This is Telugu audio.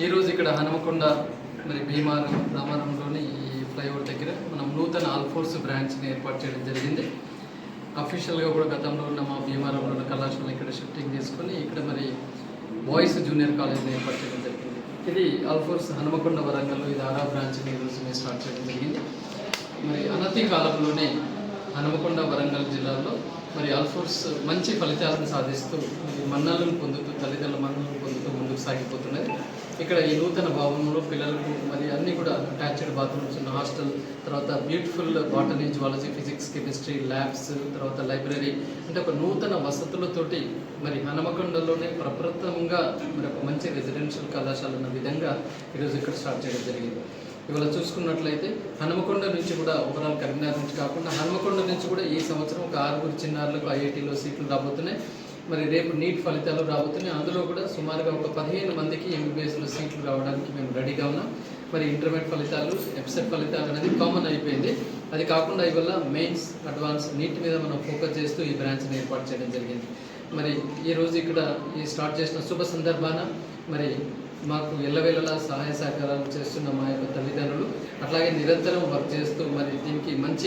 ఈరోజు ఇక్కడ హనుమకొండ మరి భీమారం రామారంలోని ఈ ఫ్లైఓవర్ దగ్గర మనం నూతన ఆల్ఫోర్స్ బ్రాంచ్ని ఏర్పాటు చేయడం జరిగింది. అఫీషియల్గా కూడా గతంలో ఉన్న మా భీమారంలో ఉన్న కళాశాల ఇక్కడ షిఫ్టింగ్ చేసుకొని ఇక్కడ మరి బాయ్స్ జూనియర్ కాలేజ్ని ఏర్పాటు చేయడం జరిగింది. ఇది ఆల్ఫోర్స్ హనుమకొండ వరంగల్లో ఇది 6వ బ్రాంచ్ని ఈరోజు మేము స్టార్ట్ చేయడం జరిగింది. మరి అనతి కాలంలోనే హనుమకొండ వరంగల్ జిల్లాలో మరి ఆల్ఫోర్స్ మంచి ఫలితాలను సాధిస్తూ మన్నలను పొందుతూ తల్లిదండ్రుల మన్నలను పొందుతూ ముందుకు సాగిపోతున్నది. ఇక్కడ ఈ నూతన భవనంలో పిల్లలకు మరి అన్నీ కూడా అటాచ్డ్ బాత్రూమ్స్ ఉన్న హాస్టల్, తర్వాత beautiful botany, zoology, physics, chemistry labs, తర్వాత లైబ్రరీ, అంటే ఒక నూతన వసతులతోటి మరి హనుమకొండలోనే ప్రప్రథమంగా మరి ఒక మంచి రెసిడెన్షియల్ కళాశాల ఉన్న విధంగా ఈరోజు ఇక్కడ స్టార్ట్ చేయడం జరిగింది. ఇవాళ చూసుకున్నట్లయితే హనుమకొండ నుంచి కూడా ఓవరాల్ కరీంనగర్ నుంచి కాకుండా హనుమకొండ నుంచి కూడా ఈ సంవత్సరం ఒక 6 చిన్నారులకు ఐఐటీలో సీట్లు రాబోతున్నాయి. మరి రేపు నీట్ ఫలితాలు రాబోతున్నాయి. అందులో కూడా సుమారుగా ఒక 15 మందికి ఎంబీబీఎస్లో సీట్లు రావడానికి మేము రెడీగా ఉన్నాం. మరి ఇంటర్మీడియట్ ఫలితాలు, ఎంసెట్ ఫలితాలు అనేది కామన్ అయిపోయింది. అది కాకుండా ఇవాళ మెయిన్స్, అడ్వాన్స్, నీట్ మీద మనం ఫోకస్ చేస్తూ ఈ బ్రాంచ్ని ఏర్పాటు చేయడం జరిగింది. మరి ఈరోజు ఇక్కడ ఈ స్టార్ట్ చేసిన శుభ సందర్భాన మరి మాకు ఎల్లవేళలా సహాయ సహకారాలు చేస్తున్న మా యొక్క తల్లిదండ్రులు, అట్లాగే నిరంతరం వర్క్ చేస్తూ మరి దీనికి మంచి